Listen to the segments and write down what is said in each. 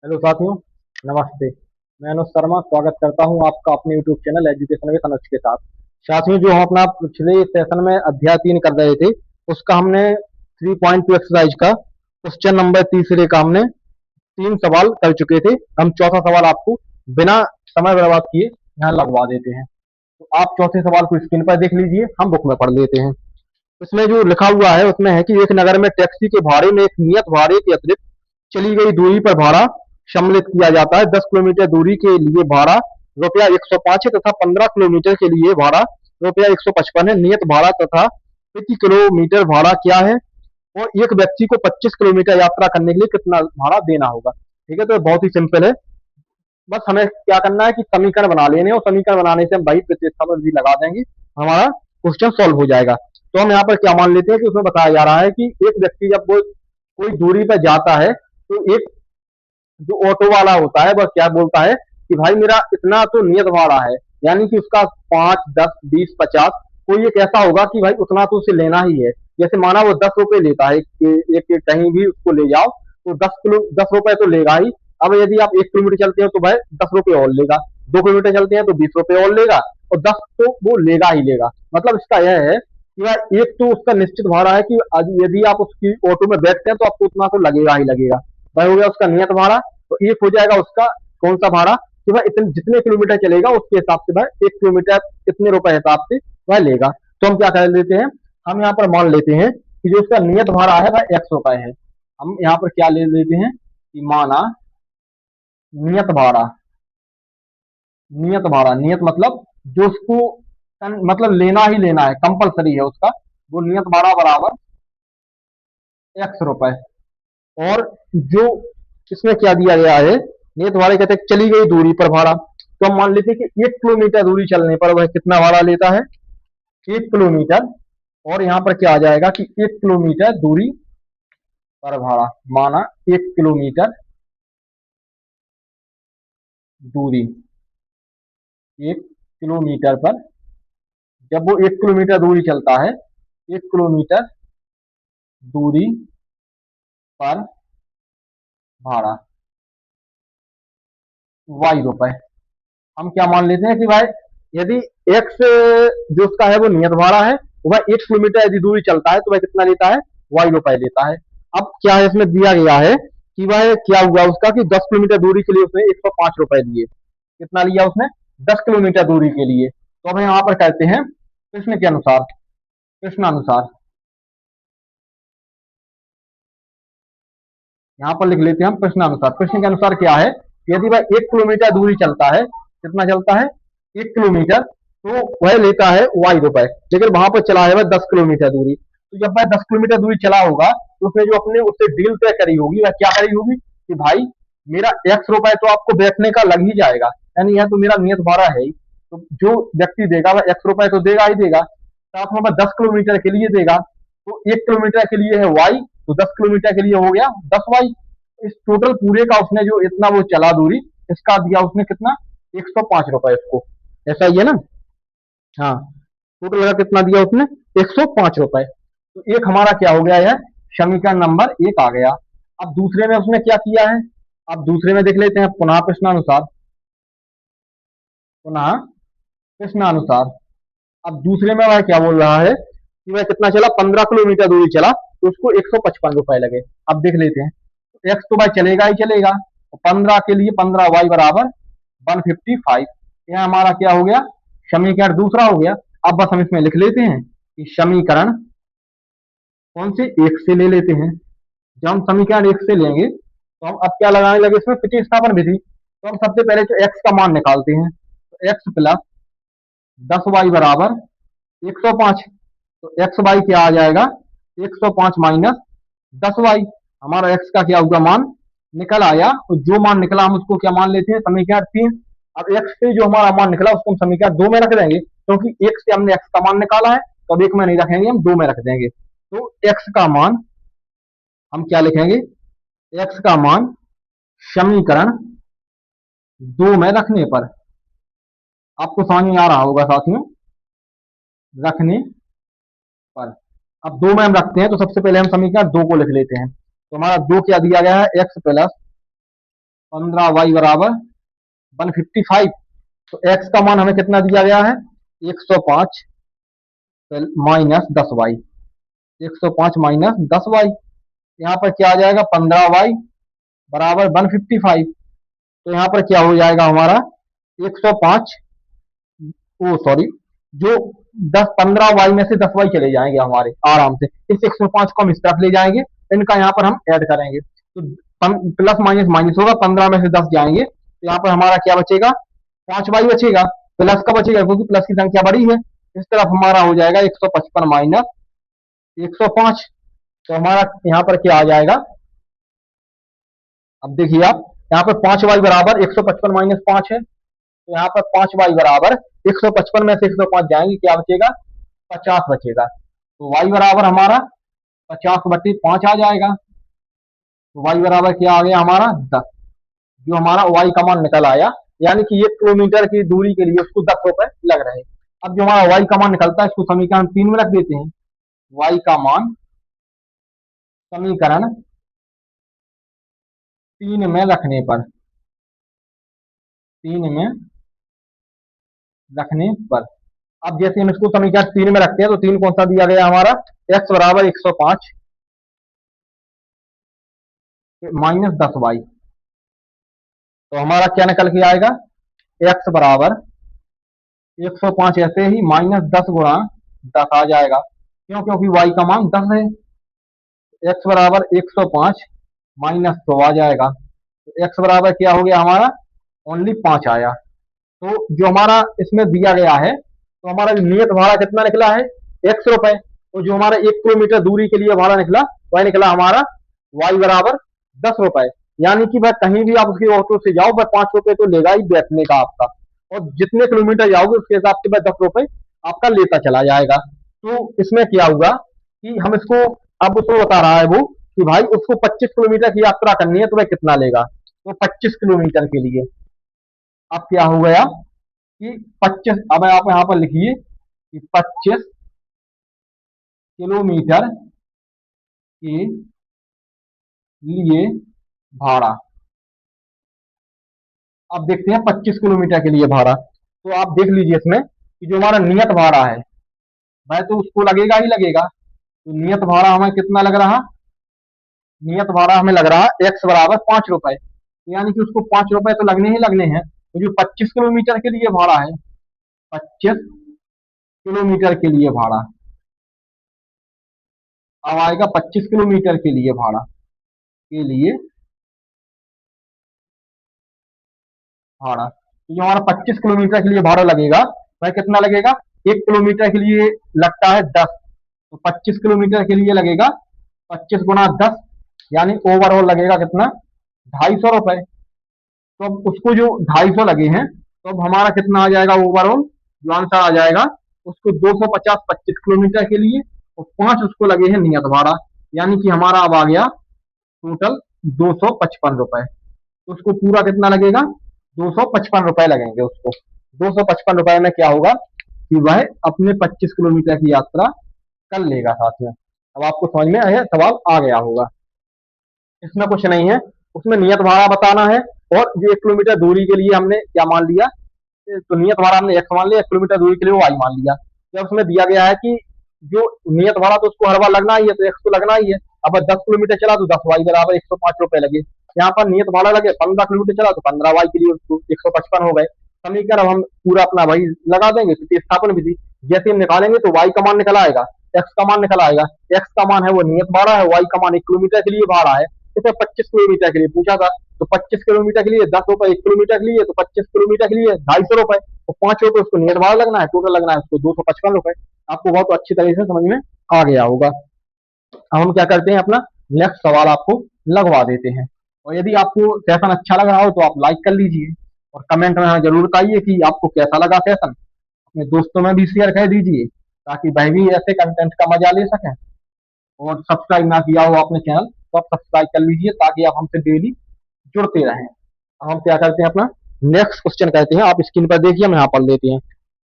Hello साथियों, नमस्ते। मैं अनुज शर्मा स्वागत करता हूं आपका अपने यूट्यूब चैनल एजुकेशन विद अनुज के साथ। साथियों, जो हम अपना पिछले सेशन में अध्याय 3 कर रहे थे, उसका हमने 3.2 एक्सरसाइज का क्वेश्चन नंबर तीसरे का हमने 3 सवाल कर चुके थे। हम चौथा सवाल आपको बिना समय बर्बाद किए यहाँ लगवा देते हैं। तो आप चौथे सवाल को स्क्रीन पर देख लीजिए, हम बुक में पढ़ लेते हैं। इसमें जो लिखा हुआ है उसमें है कि एक नगर में टैक्सी के भाड़े में एक नियत भाड़े के अतिरिक्त चली गई दूरी पर भाड़ा सम्मिलित किया जाता है। 10 किलोमीटर दूरी के लिए भाड़ा रुपया 105 है तथा 15 किलोमीटर के लिए भाड़ा रुपया 155 है। नियत भाड़ा तथा प्रति किलोमीटर भाड़ा क्या है और एक व्यक्ति को 25 किलोमीटर यात्रा करने के लिए कितना भाड़ा देना होगा। ठीक है, तो बहुत ही सिंपल है। बस हमें क्या करना है कि समीकरण बना लेने और समीकरण बनाने से हम वही प्रतिस्थापन भी लगा देंगे, हमारा क्वेश्चन सॉल्व हो जाएगा। तो हम यहाँ पर क्या मान लेते हैं कि उसमें बताया जा रहा है कि एक व्यक्ति जब वो कोई दूरी पर जाता है तो एक जो ऑटो वाला होता है वह क्या बोलता है कि भाई मेरा इतना तो नियत भाड़ा है, यानी कि उसका 5, 10, 20, 50 कोई एक ऐसा होगा कि भाई उतना तो उसे लेना ही है। जैसे माना वो 10 रुपए लेता है, एक कहीं भी उसको ले जाओ तो 10 रुपए तो लेगा ही। अब यदि आप 1 किलोमीटर चलते हो तो भाई 10 रुपए और लेगा, 2 किलोमीटर चलते हैं तो 20 रुपए और लेगा, और 10 तो वो लेगा ही लेगा। मतलब इसका यह है कि भाई एक तो उसका निश्चित भाड़ा है कि यदि आप उसकी ऑटो में बैठते हैं तो आपको उतना तो लगेगा ही लगेगा। वह हो गया उसका नियत भाड़ा। तो एक हो जाएगा उसका कौन सा भाड़ा कि भाई इतने जितने किलोमीटर चलेगा उसके हिसाब से भाई 1 किलोमीटर इतने रुपए हिसाब से वह लेगा। तो हम क्या कर लेते हैं, हम यहाँ पर मान लेते हैं कि जो उसका नियत भाड़ा है वह 100 रुपए है। हम यहाँ पर क्या ले लेते हैं कि माना नियत भाड़ा, नियत मतलब जो उसको मतलब लेना ही लेना है, कंपलसरी है उसका, वो नियत भाड़ा बराबर 100 रुपए। और जो इसमें क्या दिया गया है, नियत भाड़ा कहते हैं चली गई दूरी पर भाड़ा। तो हम मान लेते हैं कि 1 किलोमीटर दूरी चलने पर वह कितना भाड़ा लेता है, 1 किलोमीटर। और यहाँ पर क्या आ जाएगा कि 1 किलोमीटर दूरी पर भाड़ा, माना 1 किलोमीटर दूरी, 1 किलोमीटर पर जब वो 1 किलोमीटर दूरी चलता है, 1 किलोमीटर दूरी पर भाड़ा ₹y। हम क्या मान लेते हैं कि भाई यदि एक्स जो उसका है वो नियत भाड़ा है, तो भाई 1 किलोमीटर यदि दूरी चलता है तो वह कितना लेता है, ₹y लेता है। अब क्या है इसमें दिया गया है कि वह क्या हुआ उसका कि 10 किलोमीटर दूरी के लिए उसने ₹105 दिए। कितना लिया उसने, 10 किलोमीटर दूरी के लिए। तो अब यहाँ पर कहते हैं प्रश्न के अनुसार, प्रश्नानुसार यहाँ पर लिख लेते हैं हम प्रश्नानुसार। प्रश्न के अनुसार क्या है कि यदि वह 1 किलोमीटर दूरी चलता है, कितना चलता है, 1 किलोमीटर, तो वह लेता है ₹y। लेकिन वहां पर चला है वह 10 किलोमीटर दूरी। तो जब वह 10 किलोमीटर दूरी चला होगा तो उसने जो अपने उससे डील तय करी होगी वह क्या करी होगी कि भाई मेरा ₹x तो आपको बैठने का लग ही जाएगा, यानी यह तो मेरा नियत भाड़ा है ही। तो जो व्यक्ति देगा वह ₹x तो देगा ही देगा, साथ में वह 10 किलोमीटर के लिए देगा। तो 1 किलोमीटर के लिए है y, तो 10 किलोमीटर के लिए हो गया 10y। इस टोटल पूरे का उसने जो इतना वो चला दूरी, इसका दिया उसने कितना, ₹105 उसको। ऐसा ही है ना। हाँ, टोटल का कितना दिया उसने, ₹105। तो एक हमारा क्या हो गया है, समीकरण नंबर 1 आ गया। अब दूसरे में उसने क्या किया है, अब दूसरे में देख लेते हैं पुनः प्रश्नानुसार, पुनः प्रश्नानुसार। अब दूसरे में वह क्या बोल रहा है कि वह कितना चला, 15 किलोमीटर दूरी चला तो उसको ₹155 लगे। अब देख लेते हैं, एक्स तो भाई चलेगा ही चलेगा, तो 15 के लिए 15y बराबर 155। यह हमारा क्या हो गया, समीकरण दूसरा हो गया। अब बस हम इसमें लिख लेते हैं कि समीकरण कौन से, एक से ले लेते हैं। जब हम समीकरण एक से लेंगे तो हम अब क्या लगाने लगे इसमें, प्रतिस्थापन विधि। तो हम सबसे पहले तो एक्स का मान निकालते हैं, तो एक्स प्लस 10y बराबर 105। तो एक्स वाई क्या आ जाएगा, 105 माइनस 10y। हमारा एक्स का क्या होगा, मान निकल आया, और जो मान निकला हम उसको क्या मान लेते हैं, समीकरण 3। अब एक्स से जो हमारा मान निकला उसको हम समीकरण 2 में रख देंगे, क्योंकि एक से हमने एक्स का मान निकाला है, तो अब एक में नहीं रखेंगे, हम 2 में रख देंगे। तो एक्स का मान हम क्या लिखेंगे, एक्स का मान समीकरण 2 में रखने पर, आपको समझ में आ रहा होगा साथियों, रखने पर। अब 2 में हम रखते हैं तो सबसे पहले हम समीकरण 2 को लिख लेते हैं। तो हमारा 2 क्या दिया गया है, एक्स प्लस 15y बराबर 155। तो x का मान हमें कितना दिया गया है, 105 माइनस 10y, 105 माइनस 10y, यहाँ पर क्या आ जाएगा 15y बराबर 155। तो यहाँ पर क्या हो जाएगा हमारा 105, ओ सॉरी, जो 15y में से 10y चले जाएंगे हमारे आराम से, इस 105 को हम इस तरफ ले जाएंगे, इनका यहाँ पर हम ऐड करेंगे तो प्लस माइनस माइनस होगा, 15 में से 10 जाएंगे तो यहाँ पर हमारा क्या बचेगा, 5y बचेगा, प्लस का बचेगा क्योंकि प्लस की संख्या बड़ी है। इस तरफ हमारा हो जाएगा 155 माइनस 105। तो हमारा यहाँ पर क्या आ जाएगा, अब देखिए आप, यहाँ पर 5y बराबर 155 माइनस 5 है, तो यहाँ पर 5y बराबर 155 में से 105 जाएंगे, क्या बचेगा, 50 बचेगा। तो y बराबर हमारा 50/5 आ जाएगा। तो y बराबर क्या आ गया हमारा 10, जो हमारा y का मान निकल आया, यानी कि 1 किलोमीटर की दूरी के लिए उसको 10 रुपए लग रहे हैं। अब जो हमारा y का मान निकलता है इसको समीकरण 3 में रख देते हैं। y का मान समीकरण 3 में रखने पर, 3 में रखने पर, अब जैसे हम इसको समीकरण 3 में रखते हैं तो 3 कौन सा दिया गया हमारा, x बराबर 105 माइनस 10y। तो हमारा क्या निकल के आएगा, x बराबर 105 ऐसे ही माइनस 10 गुणा 10 आ जाएगा, क्यों, क्योंकि y का मान 10 है। x बराबर 105 माइनस 100 आ जाएगा, तो x बराबर क्या हो गया हमारा, ओनली 5 आया। तो जो हमारा इसमें दिया गया है, तो हमारा नियत भाड़ा कितना निकला है, ₹x। तो जो हमारा 1 किलोमीटर दूरी के लिए भाड़ा निकला, वह निकला हमारा y बराबर ₹10। यानी कि भाई कहीं भी आप उसकी ऑटो से जाओ, भाई ₹5 तो लेगा ही बैठने का आपका, और जितने किलोमीटर जाओगे उसके हिसाब से भाई ₹10 आपका लेता चला जाएगा। तो इसमें क्या हुआ कि हम इसको, अब उसको बता रहा है वो कि भाई उसको 25 किलोमीटर की यात्रा करनी है तो भाई कितना लेगा, तो 25 किलोमीटर के लिए अब क्या हो गया कि 25, अब आप यहाँ पर लिखिए कि 25 किलोमीटर के लिए भाड़ा। अब देखते हैं 25 किलोमीटर के लिए भाड़ा, तो आप देख लीजिए इसमें कि जो हमारा नियत भाड़ा है वह तो उसको लगेगा ही लगेगा। तो नियत भाड़ा हमें कितना लग रहा, नियत भाड़ा हमें लग रहा है x बराबर ₹5, यानी कि उसको ₹5 तो लगने ही लगने हैं। तो जो 25 किलोमीटर के लिए भाड़ा है, 25 किलोमीटर के लिए भाड़ा, अब आएगा 25 किलोमीटर के लिए भाड़ा, के लिए भाड़ा, तो जो हमारा 25 किलोमीटर के लिए भाड़ा लगेगा वह कितना लगेगा, 1 किलोमीटर के लिए लगता है 10, तो 25 किलोमीटर के लिए लगेगा 25 गुना 10, यानी ओवरऑल लगेगा कितना, ₹250। तो अब उसको जो 250 लगे हैं, तो अब हमारा कितना आ जाएगा ओवरऑल, जो आंसर आ जाएगा उसको 250 25 किलोमीटर के लिए, और 5 उसको लगे हैं नियत भाड़ा, यानी कि हमारा अब आ गया टोटल ₹255। तो उसको पूरा कितना लगेगा, ₹255 लगेंगे उसको। ₹255 में क्या होगा कि वह अपने 25 किलोमीटर की यात्रा कर लेगा साथियों। अब आपको समझ में आया, सवाल आ गया होगा। इसमें कुछ नहीं है, उसमें नियत भाड़ा बताना है, और जो 1 किलोमीटर दूरी के लिए हमने क्या मान लिया, तो नियत भाड़ा हमने x मान लिया, 1 किलोमीटर दूरी के लिए वो y मान लिया। जब उसमें दिया गया है कि जो नियत भाड़ा तो उसको हर बार लगना ही है, तो x तो लगना ही है। अब 10 किलोमीटर चला तो 10y बराबर ₹105 लगे। यहाँ पर नियत भाड़ा लगे, 15 किलोमीटर चला तो 15y के लिए उसको 155 हो गए। समीकरण अब हम पूरा अपना वही लगा देंगे, प्रतिस्थापन विधि जैसे हम निकालेंगे तो y का मान निकल आएगा, x का मान निकल आएगा। x का मान है वो नियत भाड़ा है, y का मान 1 किलोमीटर के लिए भाड़ा है। इसे 25 किलोमीटर के लिए पूछा था, तो 25 किलोमीटर के लिए ₹10, 1 किलोमीटर के लिए तो 25 किलोमीटर के लिए ₹250, तो ₹5 उसको नियत भाड़ा लगना है, टोटल लगना है उसको ₹255। आपको बहुत अच्छी तरह से समझ में आ गया होगा। अब हम क्या करते हैं, अपना नेक्स्ट सवाल आपको लगवा देते हैं। और यदि आपको सेशन अच्छा लग रहा हो तो आप लाइक कर लीजिए, और कमेंट में हमें जरूर बताइए कि आपको कैसा लगा सेशन। अपने दोस्तों में भी शेयर कर दीजिए ताकि वह भी ऐसे कंटेंट का मजा ले सकें। और सब्सक्राइब ना किया हो आपने चैनल तो आप सब्सक्राइब कर लीजिए ताकि आप हमसे डेली जुड़ते रहें। अब हम क्या करते हैं, अपना नेक्स्ट क्वेश्चन कहते हैं, आप स्क्रीन पर देखिए, हम यहाँ पर लेते हैं।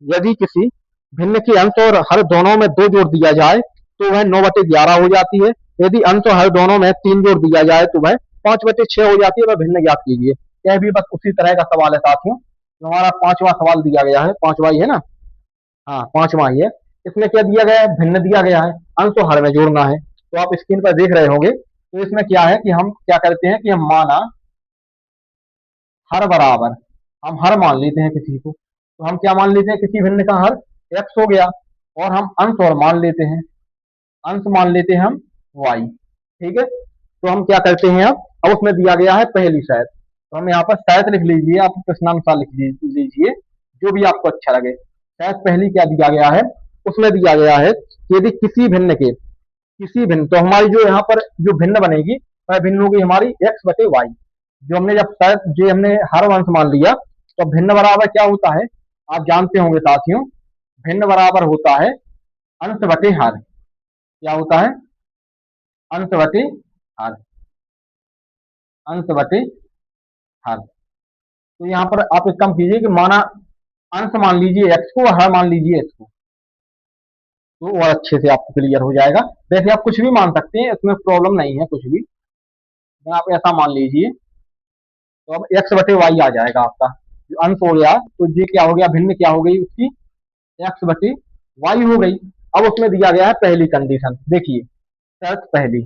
यदि किसी भिन्न के अंश और हर दोनों में 2 जोड़ दिया जाए तो वह 9/11 हो जाती है। यदि अंश और हर दोनों में 3 जोड़ दिया जाए तो वह 5/6 हो जाती है। वह भिन्न ज्ञात कीजिए। यह भी बस उसी तरह का सवाल है साथियों। जो हमारा पांचवा सवाल दिया गया है, पांचवा ही है ना, हाँ पांचवा ही है। इसमें क्या दिया गया है, भिन्न दिया गया है, अंश और हर में जोड़ना है। तो आप स्क्रीन पर देख रहे होंगे। तो इसमें क्या है कि हम क्या करते हैं कि हम माना हर बराबर, हम हर मान लेते हैं किसी को, तो हम क्या मान लेते हैं, किसी भिन्न का हर एक्स हो गया, और हम अंश और मान लेते हैं, अंश मान लेते हैं हम वाई। ठीक है, तो हम क्या करते हैं, अब उसमें दिया गया है पहली शायद, तो हम यहाँ पर शायद लिख लीजिए, आप प्रश्नानुसार लिख लीजिए, जो भी आपको अच्छा लगे। शायद पहली क्या दिया गया है, उसमें दिया गया है कि यदि किसी भिन्न के, किसी भिन्न, तो हमारी जो यहाँ पर जो भिन्न बनेगी वह भिन्न होगी हमारी एक्स बटे वाई। जो हमने जब शायद जो हमने हर अंश मान लिया, तो भिन्न बराबर क्या होता है, आप जानते होंगे साथियों, भिन्न बराबर होता है अंश बटे हर। क्या होता है, अंश बटे हर, अंश बटे हर। तो यहाँ पर आप एक काम कीजिए कि माना अंश मान लीजिए एक्स को, हर मान लीजिए एक्स को, तो और अच्छे से आपको क्लियर हो जाएगा। वैसे आप कुछ भी मान सकते हैं, इसमें प्रॉब्लम नहीं है कुछ भी, आप ऐसा मान लीजिए। तो अब एक्स बटे वाई आ जाएगा आपका, जो अंश हो गया, तो ये क्या हो गया, भिन्न क्या हो गई उसकी, एक्स बटे वाई हो गई। अब उसमें दिया गया है पहली कंडीशन, देखिए शर्त पहली,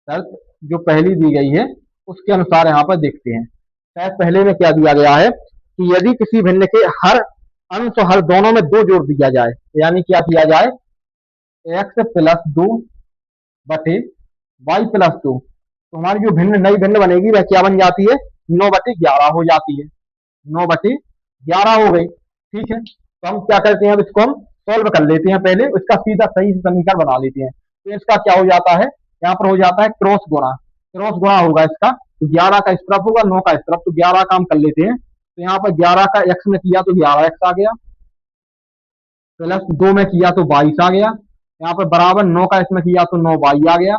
शर्त जो पहली दी गई है उसके अनुसार यहाँ पर देखते हैं। शायद पहले में क्या दिया गया है कि यदि किसी भिन्न के हर अंश और हर दोनों में दो जोड़ दिया जाए, यानी क्या किया जाए, एक्स प्लस दो बटे वाई प्लस दो, तो हमारी जो भिन्न नई भिन्न बनेगी वह क्या बन जाती है, 9/11 हो जाती है, 9/11 हो गई। ठीक है, तो हम क्या करते हैं, अब इसको हम सॉल्व कर लेते हैं, पहले इसका सीधा सही समीकरण बना लेते हैं। तो इसका क्या हो जाता है, यहाँ पर हो जाता है क्रॉस गुणा, क्रॉस गुणा होगा इसका, तो 11 का इस तरफ होगा, 9 का इस तरफ, तो 11 का हम कर लेते हैं। तो यहाँ पर 11 का एक्स में किया तो 11x आ गया, प्लस 2 में किया तो 22 आ गया, यहाँ पर बराबर 9 का इसमें किया तो 9y आ गया,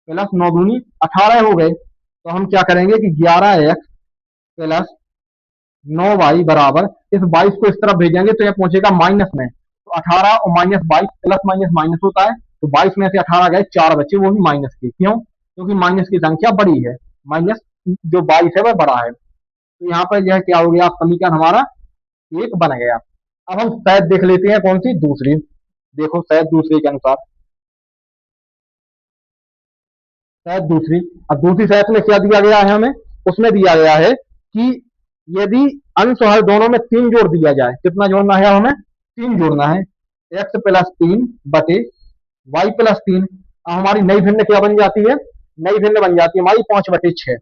प्लस 9 दूनी 18 हो गए। तो हम क्या करेंगे कि 11x प्लस 9y बराबर, इस 22 को इस तरफ भेजेंगे तो यह पहुंचेगा माइनस में, तो 18 और माइनस 22, प्लस माइनस माइनस होता है, तो 22 में से 18 गए, 4 बचे, वो भी माइनस के, क्यों, क्योंकि माइनस की संख्या बड़ी है, माइनस जो 22 है वह बड़ा है। तो यहाँ पर यह क्या हो गया, समीकरण हमारा एक बन गया। अब हम शायद देख लेते हैं कौन सी, दूसरी, देखो शायद दूसरे के अनुसार, शायद दूसरी, अब दूसरी शायद में क्या दिया गया है हमें, उसमें दिया गया है कि यदि अंश और हर दोनों में 3 जोड़ दिया जाए, कितना जोड़ना है हमें, 3 जोड़ना है, एक्स प्लस 3 बटे वाई प्लस 3। हमारी नई भिन्न क्या बन जाती है, नई भिन्न बन जाती है हमारी 5/6,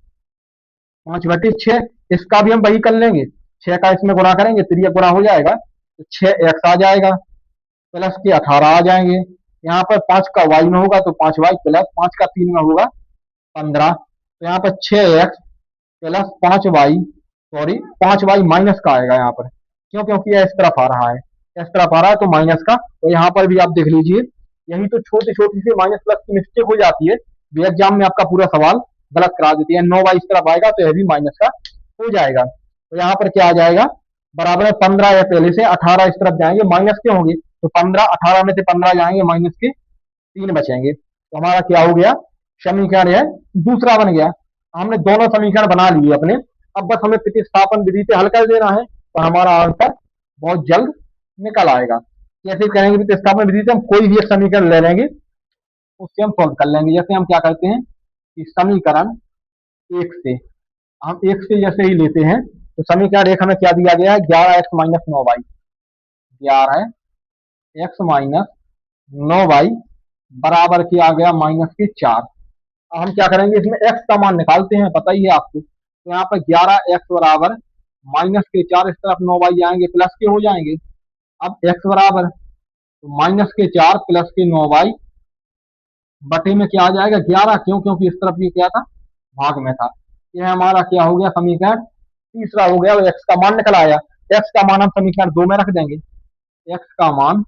5/6। इसका भी हम वही कर लेंगे, 6 का इसमें गुणा करेंगे, त्रिया गुणा हो जाएगा, तो 6x आ जाएगा, प्लस के 18 आ जाएंगे, यहाँ पर 5 का y में होगा तो 5y, प्लस 5 का 3 में होगा 15, तो यहाँ पर 6x plus 5y, sorry 5y minus का आएगा यहाँ पर, क्यों, क्योंकि यह इस तरफ आ रहा है, इस तरफ आ रहा है तो माइनस का। तो यहाँ पर भी आप देख लीजिए, यही तो छोटी छोटी सी माइनस प्लस की मिस्टेक हो जाती है, भी एग्जाम में आपका पूरा सवाल गलत करा देती है। 9y इस तरफ आएगा तो यह भी माइनस का हो जाएगा। तो यहाँ पर क्या आ जाएगा, बराबर है 15, या पहले से 18 इस तरफ जाएंगे, माइनस के होंगे, तो 15, 18 में से 15 जाएंगे, माइनस के 3 बचेंगे, तो हमारा क्या हो गया, समीकरण है दूसरा बन गया। हमने दोनों समीकरण बना लिए अपने, अब बस हमें प्रतिस्थापन विधि से हल कर देना है, तो हमारा आंसर बहुत जल्द निकल आएगा। कैसे करेंगे, प्रतिस्थापन विधि से हम कोई भी एक समीकरण ले लेंगे, उससे हम सॉल्व कर लेंगे। जैसे हम क्या करते हैं कि समीकरण एक से, हम एक से जैसे ही लेते हैं, तो समीकरण एक हमें क्या दिया गया है, 11x minus 9y, 11x minus 9y बराबर क्या आ गया, माइनस के 4। अब हम क्या करेंगे, इसमें x का मान निकालते हैं, पता ही है आपको, तो यहाँ पर 11x बराबर माइनस के 4, इस तरफ 9y आएंगे, प्लस के हो जाएंगे। अब x बराबर, तो माइनस के 4 प्लस के 9y बटे में क्या आ जाएगा, 11, क्यों, क्योंकि इस तरफ ये क्या था, भाग में था। यह हमारा क्या हो गया, समीकरण तीसरा हो गया, और x का मान निकल आया। x का मान हम समीकरण 2 में रख देंगे, x का मान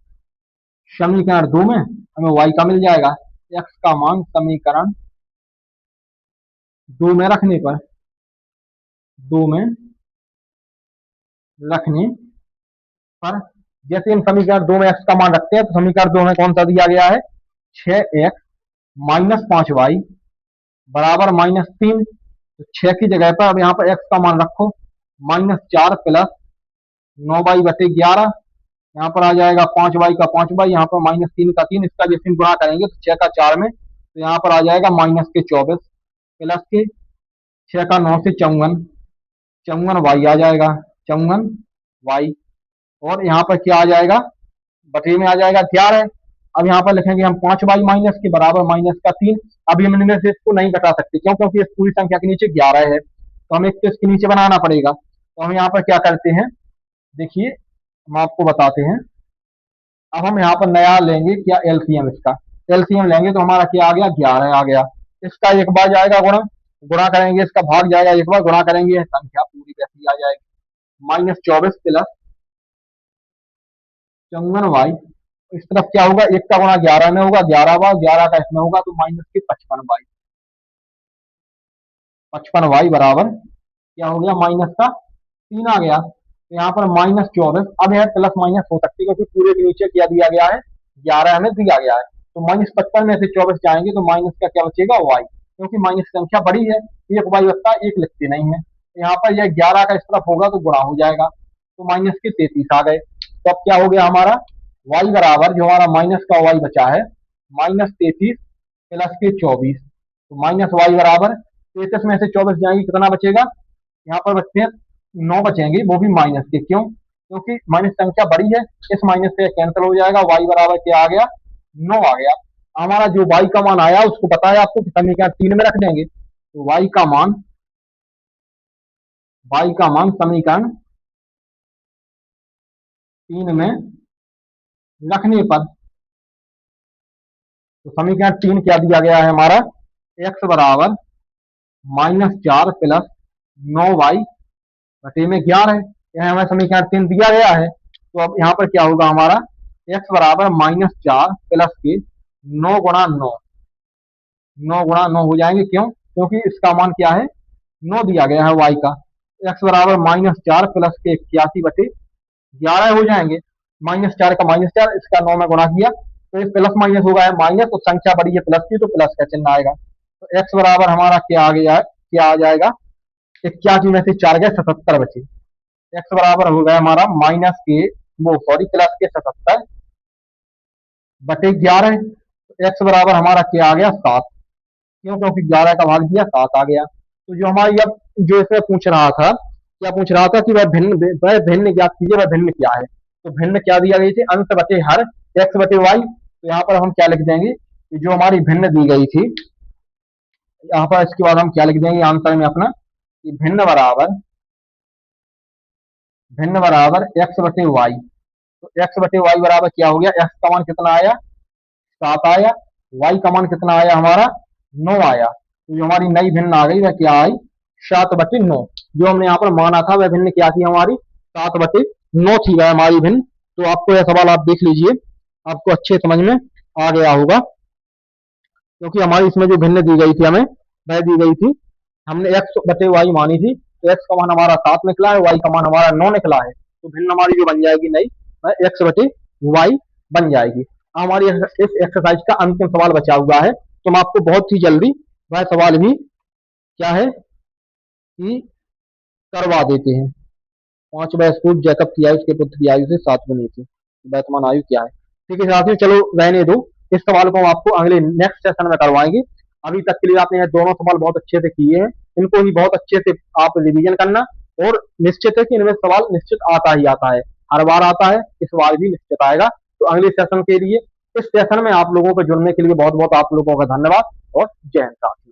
समीकरण 2 में हमें y का मिल जाएगा, x का मान समीकरण 2 में रखने पर, 2 में रखने पर, जैसे हम समीकरण 2 में x का मान रखते हैं, तो समीकरण 2 में कौन सा दिया गया है, 6x माइनस 5y बराबर -3। तो 6 की जगह पर अब यहाँ पर x का मान रखो, -4 प्लस 9y/11, यहाँ पर आ जाएगा 5y का 5y, यहाँ पर -3 का 3, इसका जैसे गुणा करेंगे तो 6 का 4 में, तो यहाँ पर आ जाएगा -24 प्लस के 6 का 9 से 54, 54y आ जाएगा, 54y, और यहाँ पर क्या आ जाएगा, बटे में आ जाएगा 11। अब यहाँ पर लिखेंगे हम 5y माइनस के बराबर -3। अभी हम इनमें से इसको नहीं घटा सकते, क्यों? क्योंकि इस पूरी संख्या के नीचे 11 है, तो हमें इसको इसके नीचे बनाना पड़ेगा। तो हम यहाँ पर क्या करते हैं, देखिए हम आपको बताते हैं। अब हम यहाँ पर नया लेंगे क्या, एलसीएम, इसका एलसीएम लेंगे तो हमारा क्या आ गया, 11 आ गया। इसका एक बार जाएगा गुणा, गुणा करेंगे, इसका भाग जाएगा एक बार, गुणा करेंगे, संख्या पूरी कैसी आ जाएगी, -24 प्लस 54y। इस तरफ क्या होगा, एक का गुणा 11 में होगा, 11 बार 11 का इसमें होगा, तो माइनस के 55y, 55y बराबर क्या हो गया, -3 आ गया। तो यहाँ पर -24, अब यह प्लस माइनस हो सकती है, क्योंकि पूरे के नीचे क्या दिया गया है, 11 हमें दिया गया है। तो -55 में से 24 जाएंगे तो माइनस का क्या बचेगा, y, क्योंकि माइनस संख्या बड़ी है, एक y बचता है, एक लिखते नहीं है। तो यहाँ पर यह 11 का इस तरफ होगा तो गुणा हो जाएगा, तो माइनस के 33 आ गए। तो अब क्या हो गया हमारा, y बराबर, जो हमारा माइनस का y बचा है, -33 प्लस के 24, तो -y बराबर 33 में से 24 जाएंगे, कितना बचेगा, यहाँ पर बचते हैं 9 बचेंगे, वो भी माइनस के, क्यों? क्योंकि माइनस संख्या बड़ी है, इस माइनस से कैंसिल हो जाएगा, y बराबर क्या आ गया, 9 आ गया। हमारा जो y का मान आया उसको पता है आपको, समीकरण 3 में रख देंगे, तो y का मान समीकरण 3 में रखने पर, तो समीकरण 3 क्या दिया गया है हमारा, x बराबर -4 प्लस 9y बटे में 11, यह हमें समीकरण 3 दिया गया है। तो अब यहाँ पर क्या होगा हमारा, x बराबर -4 प्लस के 9 गुणा 9, 9 गुणा 9 हो जाएंगे, क्यों? क्योंकि इसका मान क्या है, 9 दिया गया है y का। x बराबर -4 प्लस के 81/11 हो जाएंगे, -4 का -4, इसका 9 में गुणा किया तो ये प्लस माइनस होगा, है माइनस, तो संख्या बड़ी है प्लस की, तो प्लस का चिन्ह आएगा। तो x बराबर हमारा क्या आ गया, क्या आ जाएगा, 81 में से 4 गए, 77 बचे। x बराबर हो गया हमारा प्लस के 77 बटे 11। x बराबर हमारा क्या आ गया, 7, क्यों? क्योंकि 11 का भाग दिया, 7 आ गया। तो जो हमारी अब जो इसमें पूछ रहा था, क्या पूछ रहा था कि वह भिन्न ज्ञात कीजिए, वह भिन्न क्या है। तो भिन्न क्या दिया गई थी, अंश बटे हर x बटे y। तो यहाँ पर हम क्या लिख देंगे, कि जो हमारी भिन्न दी गई थी, यहाँ पर इसके बाद हम क्या लिख देंगे आंसर में अपना, कि भिन्न बराबर x बटे y। तो x बटे y बराबर क्या हो गया, x का मान कितना आया, 7 आया, y का मान कितना आया हमारा, 9 आया। तो जो हमारी नई भिन्न आ गई वह क्या आई, 7/9। जो हमने यहाँ पर माना था वह भिन्न क्या थी हमारी, 7/9 थी वह हमारी भिन्न। तो आपको यह सवाल आप देख लीजिए, आपको अच्छे समझ में आ गया होगा, क्योंकि हमारी इसमें जो भिन्न दी गई थी हमें, वह दी गई थी, हमने x बटे वाई मानी थी, तो x का मान हमारा 7 निकला है, y का मान हमारा 9 निकला है। तो भिन्न हमारी जो बन जाएगी नई, वह x बटे वाई बन जाएगी। हमारी इस एक्सरसाइज का अंतिम सवाल बचा हुआ है, तो हम आपको बहुत ही जल्दी वह सवाल भी क्या है कि करवा देते हैं। 5वां स्कूल जैकब की आयु उसके पुत्र की आयु से 7 गुनी थी, वर्तमान आयु क्या है। ठीक है साथियों, चलो रहने दो, इस सवाल को हम आपको अगले नेक्स्ट सेशन में करवाएंगे। अभी तक के लिए आपने ये दोनों सवाल बहुत अच्छे से किए हैं, इनको ही बहुत अच्छे से आप रिवीजन करना, और निश्चित है कि इनमें सवाल निश्चित आता ही आता है, हर बार आता है, इस बार भी निश्चित आएगा। तो अगले सेशन के लिए, इस सेशन में आप लोगों को जुड़ने के लिए बहुत बहुत आप लोगों का धन्यवाद, और जय हिंद।